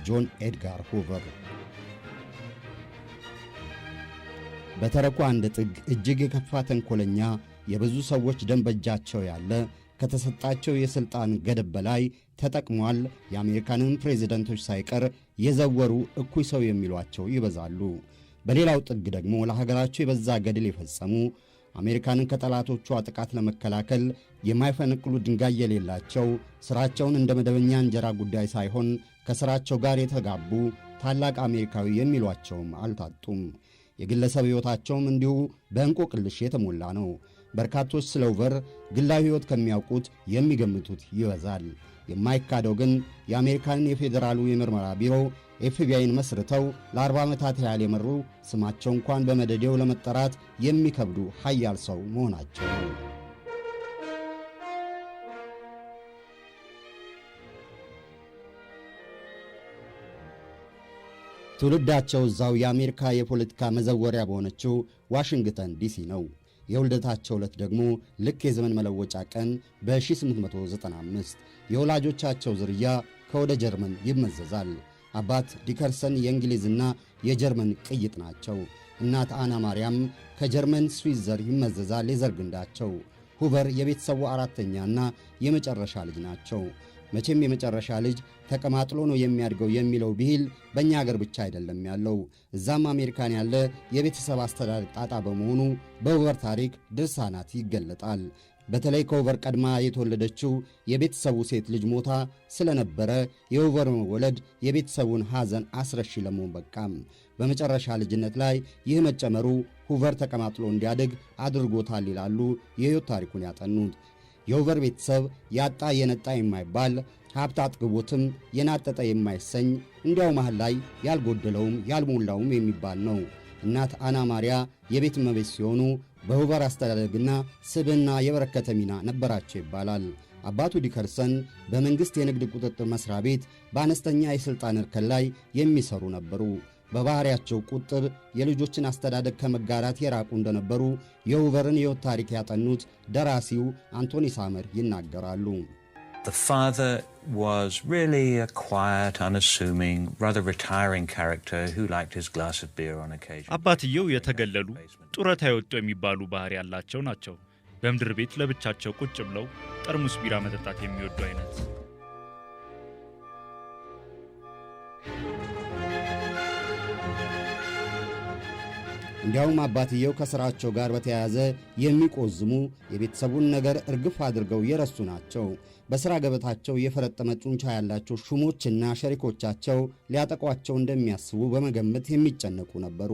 ጆን ኤድጋር ሁቨር። በተረኩ አንድ ጥግ እጅግ የከፋ ተንኮለኛ የብዙ ሰዎች ደም በእጃቸው ያለ ከተሰጣቸው የሥልጣን ገደብ በላይ ተጠቅሟል። የአሜሪካንን ፕሬዝደንቶች ሳይቀር የዘወሩ እኩይ ሰው የሚሏቸው ይበዛሉ። በሌላው ጥግ ደግሞ ለሀገራቸው የበዛ ገድል የፈጸሙ አሜሪካንን ከጠላቶቿ ጥቃት ለመከላከል የማይፈነቅሉ ድንጋይ የሌላቸው ሥራቸውን እንደ መደበኛ እንጀራ ጉዳይ ሳይሆን ከሥራቸው ጋር የተጋቡ ታላቅ አሜሪካዊ የሚሏቸውም አልታጡም። የግለሰብ ሕይወታቸውም እንዲሁ በእንቆቅልሽ የተሞላ ነው። በርካቶች ስለ ሁቨር ግላዊ ሕይወት ከሚያውቁት የሚገምቱት ይበዛል። የማይካደው ግን የአሜሪካንን የፌዴራሉ የምርመራ ቢሮ ኤፍቢአይን መስርተው ለ40 ዓመታት ያህል የመሩ ስማቸው እንኳን በመደዴው ለመጠራት የሚከብዱ ኃያል ሰው መሆናቸው ነው። ትውልዳቸው እዛው የአሜሪካ የፖለቲካ መዘወሪያ በሆነችው ዋሽንግተን ዲሲ ነው። የውልደታቸው ዕለት ደግሞ ልክ የዘመን መለወጫ ቀን በ1895 የወላጆቻቸው ዝርያ ከወደ ጀርመን ይመዘዛል። አባት ዲከርሰን የእንግሊዝና የጀርመን ቅይጥ ናቸው። እናት አና ማርያም ከጀርመን ስዊስ ዘር ይመዘዛል የዘር ግንዳቸው። ሁቨር የቤተሰቡ አራተኛና የመጨረሻ ልጅ ናቸው። መቼም የመጨረሻ ልጅ ተቀማጥሎ ነው የሚያድገው የሚለው ብሂል በእኛ አገር ብቻ አይደለም ያለው። እዛም አሜሪካን ያለ የቤተሰብ አስተዳደር ጣጣ በመሆኑ በሁቨር ታሪክ ድርሳናት ይገለጣል። በተለይ ከሁቨር ቀድማ የተወለደችው የቤተሰቡ ሴት ልጅ ሞታ ስለነበረ የሁቨር መወለድ የቤተሰቡን ሐዘን አስረሺ ለመሆን በቃም። በመጨረሻ ልጅነት ላይ ይህ መጨመሩ ሁቨር ተቀማጥሎ እንዲያድግ አድርጎታል ይላሉ የሕይወት ታሪኩን ያጠኑት። የሁቨር ቤተሰብ ያጣ የነጣ የማይባል ሀብት አጥግቦትም የናጠጠ የማይሰኝ እንዲያው መሃል ላይ ያልጎደለውም ያልሞላውም የሚባል ነው። እናት አና ማርያ የቤት እመቤት ሲሆኑ በሁቨር አስተዳደግና ስብዕና የበረከተ ሚና ነበራቸው ይባላል። አባቱ ዲከርሰን በመንግሥት የንግድ ቁጥጥር መሥሪያ ቤት በአነስተኛ የሥልጣን እርከን ላይ የሚሰሩ ነበሩ። በባሕሪያቸው ቁጥብ የልጆችን አስተዳደግ ከመጋራት የራቁ እንደነበሩ የሁቨርን ሕይወት ታሪክ ያጠኑት ደራሲው አንቶኒ ሳመር ይናገራሉ። The father was really a quiet, unassuming, rather retiring character who liked his glass of beer on occasion. አባትየው የተገለሉ ጡረታ የወጡ የሚባሉ ባህሪ ያላቸው ናቸው። በምድር ቤት ለብቻቸው ቁጭ ብለው ጠርሙስ ቢራ መጠጣት የሚወዱ አይነት። እንዲያውም አባትየው ከሥራቸው ጋር በተያያዘ የሚቆዝሙ የቤተሰቡን ነገር እርግፍ አድርገው የረሱ ናቸው። በሥራ ገበታቸው የፈረጠመ ጡንቻ ያላቸው ሹሞችና ሸሪኮቻቸው ሊያጠቋቸው እንደሚያስቡ በመገመት የሚጨነቁ ነበሩ።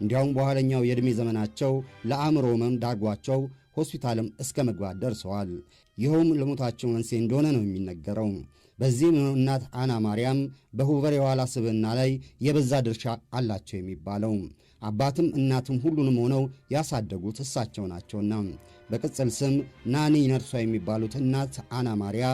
እንዲያውም በኋለኛው የዕድሜ ዘመናቸው ለአእምሮ ሕመም ዳርጓቸው ሆስፒታልም እስከ መግባት ደርሰዋል። ይኸውም ለሞታቸው መንስኤ እንደሆነ ነው የሚነገረው። በዚህም እናት አና ማርያም በሁቨር የኋላ ስብዕና ላይ የበዛ ድርሻ አላቸው የሚባለው። አባትም እናትም ሁሉንም ሆነው ያሳደጉት እሳቸው ናቸውና በቅጽል ስም ናኒ ነርሷ የሚባሉት እናት አና ማርያ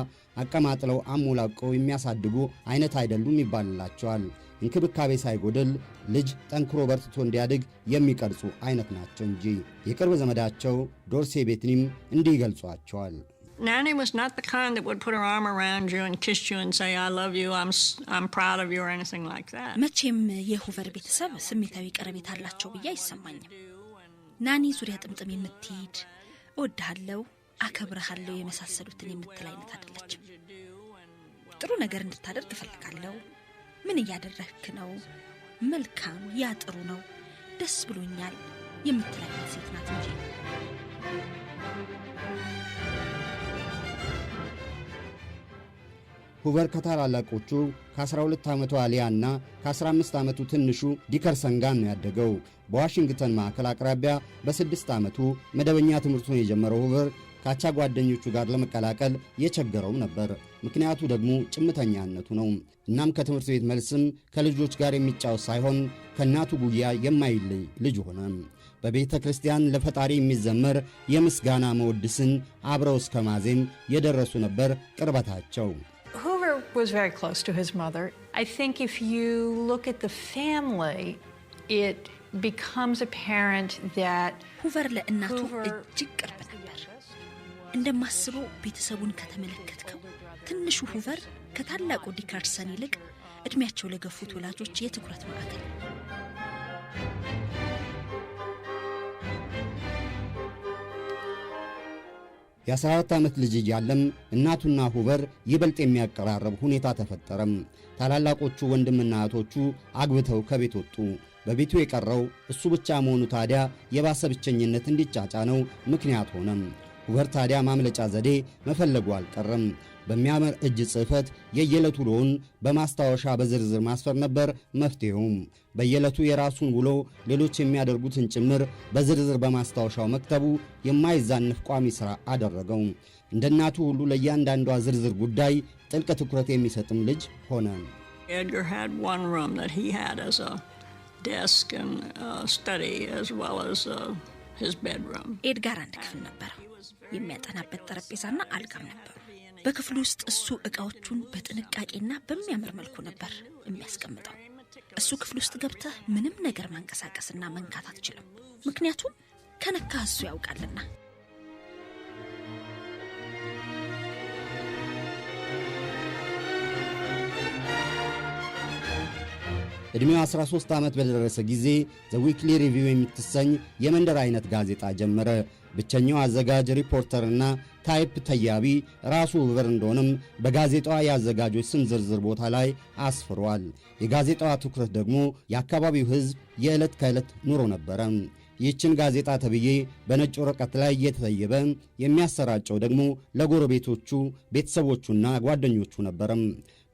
አቀማጥለው አሞላቀው የሚያሳድጉ አይነት አይደሉም ይባልላቸዋል። እንክብካቤ ሳይጎድል ልጅ ጠንክሮ በርትቶ እንዲያድግ የሚቀርጹ አይነት ናቸው እንጂ። የቅርብ ዘመዳቸው ዶርሴ ቤትኒም እንዲህ ይገልጿቸዋል። Nanny was not the kind that would put her arm around you and kiss you and say, I love you, I'm proud of you or anything like that. መቼም የሁቨር ቤተሰብ ስሜታዊ ቀረቤት አላቸው ብዬ አይሰማኝም። ናኒ ዙሪያ ጥምጥም የምትሄድ እወድሃለሁ፣ አከብርሃለሁ የመሳሰሉትን የምትል አይነት አይደለችም። ጥሩ ነገር እንድታደርግ እፈልጋለሁ፣ ምን እያደረግክ ነው፣ መልካም፣ ያ ጥሩ ነው፣ ደስ ብሎኛል የምትል አይነት ሴት ናት እንጂ። ሁቨር ከታላላቆቹ ከ12 ዓመቱ አሊያና ከ15 ዓመቱ ትንሹ ዲከርሰን ጋር ነው ያደገው። በዋሽንግተን ማዕከል አቅራቢያ በ6 ዓመቱ መደበኛ ትምህርቱን የጀመረው ሁቨር ካቻ ጓደኞቹ ጋር ለመቀላቀል የቸገረው ነበር። ምክንያቱ ደግሞ ጭምተኛነቱ ነው። እናም ከትምህርት ቤት መልስም ከልጆች ጋር የሚጫወት ሳይሆን ከእናቱ ጉያ የማይለይ ልጅ ሆነ። በቤተ ክርስቲያን ለፈጣሪ የሚዘመር የምስጋና መወድስን አብረው እስከ ማዜም የደረሱ ነበር ቅርበታቸው። Hoover was very close to his mother. I think if you look at the family, it becomes apparent that ሁቨር ለእናቱ እጅግ ቅርብ ነበር። እንደማስበው ቤተሰቡን ከተመለከትከው ትንሹ ሁቨር ከታላቁ ዲከርሰን ይልቅ እድሜያቸው ለገፉት ወላጆች የትኩረት ማዕከል። የ14 ዓመት ልጅ እያለም እናቱና ሁቨር ይበልጥ የሚያቀራረብ ሁኔታ ተፈጠረም። ታላላቆቹ ወንድምና እህቶቹ አግብተው ከቤት ወጡ። በቤቱ የቀረው እሱ ብቻ መሆኑ ታዲያ የባሰ ብቸኝነት እንዲጫጫነው ምክንያት ሆነም። ሁቨር ታዲያ ማምለጫ ዘዴ መፈለጉ አልቀረም። በሚያምር እጅ ጽሕፈት የየዕለቱ ውሎውን በማስታወሻ በዝርዝር ማስፈር ነበር መፍትሄውም። በየዕለቱ የራሱን ውሎ ሌሎች የሚያደርጉትን ጭምር በዝርዝር በማስታወሻው መክተቡ የማይዛነፍ ቋሚ ሥራ አደረገው። እንደ እናቱ ሁሉ ለእያንዳንዷ ዝርዝር ጉዳይ ጥልቅ ትኩረት የሚሰጥም ልጅ ሆነ። Edgar had one room that he had as a desk and study as well as his bedroom. ኤድጋር አንድ ክፍል ነበረው። የሚያጠናበት ጠረጴዛና አልጋም ነበሩ። በክፍሉ ውስጥ እሱ ዕቃዎቹን በጥንቃቄና በሚያምር መልኩ ነበር የሚያስቀምጠው። እሱ ክፍል ውስጥ ገብተህ ምንም ነገር ማንቀሳቀስና መንካት አትችልም፣ ምክንያቱም ከነካ እሱ ያውቃልና። ዕድሜው 13 ዓመት በደረሰ ጊዜ ዘ ዊክሊ ሪቪው የምትሰኝ የመንደር አይነት ጋዜጣ ጀመረ። ብቸኛው አዘጋጅ ሪፖርተርና ታይፕ ተያቢ ራሱ ሁቨር እንደሆነም በጋዜጣዋ የአዘጋጆች ስም ዝርዝር ቦታ ላይ አስፍሯል። የጋዜጣዋ ትኩረት ደግሞ የአካባቢው ሕዝብ የዕለት ከዕለት ኑሮ ነበረ። ይህችን ጋዜጣ ተብዬ በነጭ ወረቀት ላይ እየተተየበ የሚያሰራጨው ደግሞ ለጎረቤቶቹ ቤተሰቦቹና ጓደኞቹ ነበረም።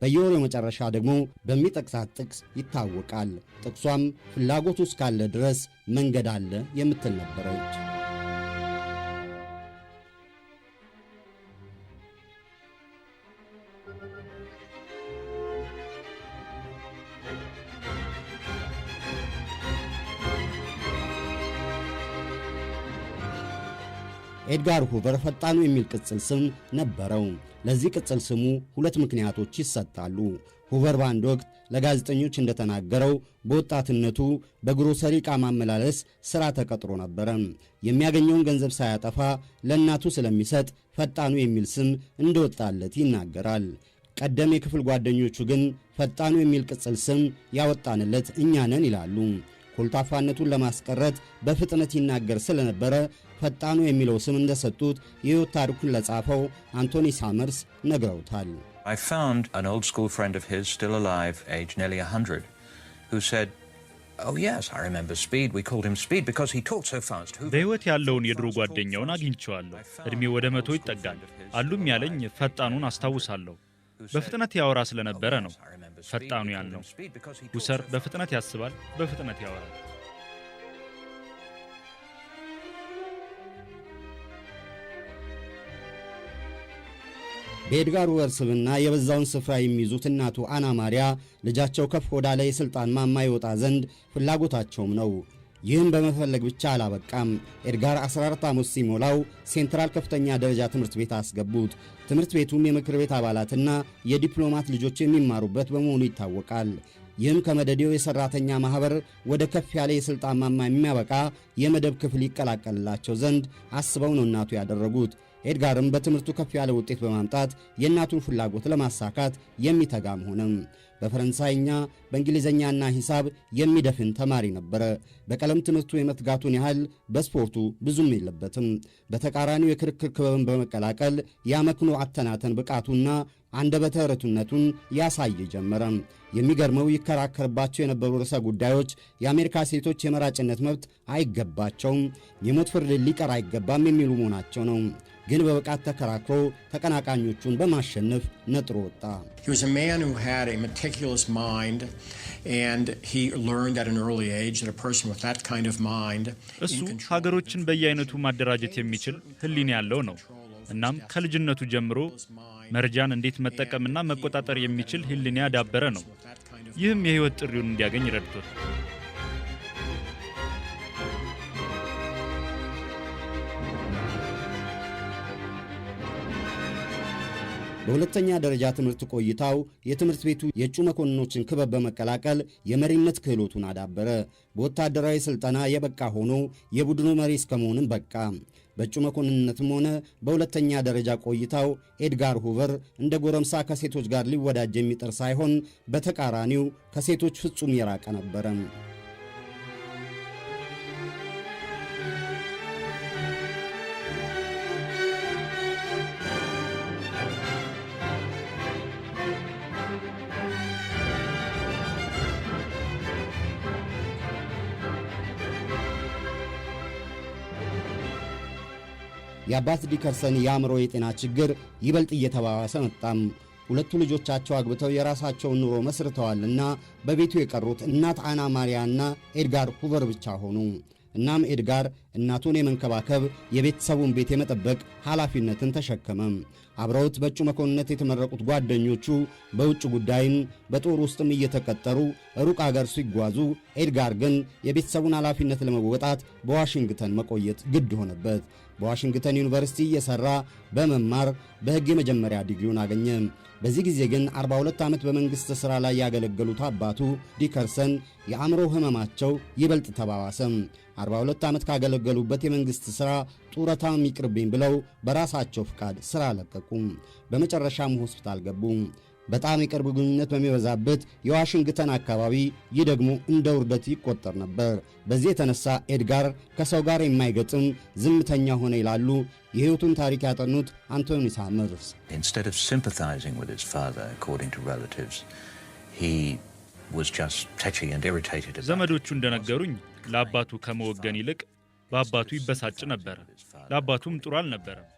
በየወሩ መጨረሻ ደግሞ በሚጠቅሳት ጥቅስ ይታወቃል። ጥቅሷም ፍላጎቱ እስካለ ድረስ መንገድ አለ የምትል ነበረች። ኤድጋር ሁቨር ፈጣኑ የሚል ቅጽል ስም ነበረው። ለዚህ ቅጽል ስሙ ሁለት ምክንያቶች ይሰጣሉ። ሁቨር በአንድ ወቅት ለጋዜጠኞች እንደተናገረው በወጣትነቱ በግሮሰሪ ዕቃ ማመላለስ ሥራ ተቀጥሮ ነበረ። የሚያገኘውን ገንዘብ ሳያጠፋ ለእናቱ ስለሚሰጥ ፈጣኑ የሚል ስም እንደወጣለት ይናገራል። ቀደም የክፍል ጓደኞቹ ግን ፈጣኑ የሚል ቅጽል ስም ያወጣንለት እኛ ነን ይላሉ። ኮልታፋነቱን ለማስቀረት በፍጥነት ይናገር ስለነበረ ፈጣኑ የሚለው ስም እንደሰጡት የሕይወት ታሪኩን ለጻፈው አንቶኒ ሳመርስ ነግረውታል። I found an old school friend of his still alive, aged nearly 100, who said, "Oh yes, I remember Speed. We called him Speed because he talked so fast." በሕይወት ያለውን የድሮ ጓደኛውን አግኝቼዋለሁ። ዕድሜው ወደ 100 ይጠጋል። አሉም ያለኝ ፈጣኑን አስታውሳለሁ። በፍጥነት ያወራ ስለነበረ ነው ፈጣኑ ያልነው። ሁሰር በፍጥነት ያስባል፣ በፍጥነት ያወራል። በኤድጋር ሁቨር ስምና የበዛውን ስፍራ የሚይዙት እናቱ አና ማሪያ ልጃቸው ከፍ ወዳለ የሥልጣን ማማ ይወጣ ዘንድ ፍላጎታቸውም ነው። ይህም በመፈለግ ብቻ አላበቃም። ኤድጋር 14 ዓመት ሲሞላው ሴንትራል ከፍተኛ ደረጃ ትምህርት ቤት አስገቡት። ትምህርት ቤቱም የምክር ቤት አባላትና የዲፕሎማት ልጆች የሚማሩበት በመሆኑ ይታወቃል። ይህም ከመደዴው የሠራተኛ ማኅበር ወደ ከፍ ያለ የሥልጣን ማማ የሚያበቃ የመደብ ክፍል ይቀላቀልላቸው ዘንድ አስበው ነው እናቱ ያደረጉት። ኤድጋርም በትምህርቱ ከፍ ያለ ውጤት በማምጣት የእናቱን ፍላጎት ለማሳካት የሚተጋም ሆነም። በፈረንሳይኛ በእንግሊዝኛና ሂሳብ የሚደፍን ተማሪ ነበረ። በቀለም ትምህርቱ የመትጋቱን ያህል በስፖርቱ ብዙም የለበትም። በተቃራኒው የክርክር ክበብን በመቀላቀል ያመክኖ አተናተን ብቃቱና አንደበተ ርቱዕነቱን ያሳይ ጀመረ። የሚገርመው ይከራከርባቸው የነበሩ ርዕሰ ጉዳዮች የአሜሪካ ሴቶች የመራጭነት መብት አይገባቸውም፣ የሞት ፍርድ ሊቀር አይገባም የሚሉ መሆናቸው ነው። ግን በብቃት ተከራክሮ ተቀናቃኞቹን በማሸነፍ ነጥሮ ወጣ። He was a man who had a meticulous mind, and he learned at an early age that a person with that kind of mind እሱ ሀገሮችን በየአይነቱ ማደራጀት የሚችል ሕሊና ያለው ነው። እናም ከልጅነቱ ጀምሮ መረጃን እንዴት መጠቀምና መቆጣጠር የሚችል ሕሊና ያዳበረ ነው። ይህም የሕይወት ጥሪውን እንዲያገኝ ረድቶት በሁለተኛ ደረጃ ትምህርት ቆይታው የትምህርት ቤቱ የእጩ መኮንኖችን ክበብ በመቀላቀል የመሪነት ክህሎቱን አዳበረ። በወታደራዊ ሥልጠና የበቃ ሆኖ የቡድኑ መሪ እስከመሆንም በቃ። በእጩ መኮንነትም ሆነ በሁለተኛ ደረጃ ቆይታው ኤድጋር ሁቨር እንደ ጎረምሳ ከሴቶች ጋር ሊወዳጅ የሚጥር ሳይሆን በተቃራኒው ከሴቶች ፍጹም የራቀ ነበረ። የአባት ዲከርሰን የአእምሮ የጤና ችግር ይበልጥ እየተባባሰ መጣም። ሁለቱ ልጆቻቸው አግብተው የራሳቸውን ኑሮ መስርተዋልና በቤቱ የቀሩት እናት አና ማሪያና ኤድጋር ሁቨር ብቻ ሆኑ። እናም ኤድጋር እናቱን የመንከባከብ የቤተሰቡን ቤት የመጠበቅ ኃላፊነትን ተሸከመ። አብረውት በእጩ መኮንነት የተመረቁት ጓደኞቹ በውጭ ጉዳይም በጦር ውስጥም እየተቀጠሩ ሩቅ አገር ሲጓዙ፣ ኤድጋር ግን የቤተሰቡን ኃላፊነት ለመወጣት በዋሽንግተን መቆየት ግድ ሆነበት። በዋሽንግተን ዩኒቨርሲቲ እየሰራ በመማር በሕግ የመጀመሪያ ዲግሪውን አገኘ። በዚህ ጊዜ ግን 42 ዓመት በመንግሥት ሥራ ላይ ያገለገሉት አባቱ ዲከርሰን የአእምሮ ሕመማቸው ይበልጥ ተባባሰ። 42 ዓመት ካገለገሉበት የመንግሥት ሥራ ጡረታም ይቅርብኝ ብለው በራሳቸው ፍቃድ ሥራ ለቀቁ። በመጨረሻም ሆስፒታል ገቡ። በጣም የቅርብ ግንኙነት በሚበዛበት የዋሽንግተን አካባቢ ይህ ደግሞ እንደ ውርደት ይቆጠር ነበር። በዚህ የተነሳ ኤድጋር ከሰው ጋር የማይገጥም ዝምተኛ ሆነ ይላሉ የሕይወቱን ታሪክ ያጠኑት አንቶኒ ሳመርስ። Instead of sympathizing with his father, according to relatives, he was just touchy and irritated. ዘመዶቹ እንደነገሩኝ ለአባቱ ከመወገን ይልቅ በአባቱ ይበሳጭ ነበር። ለአባቱም ጥሩ አልነበረም።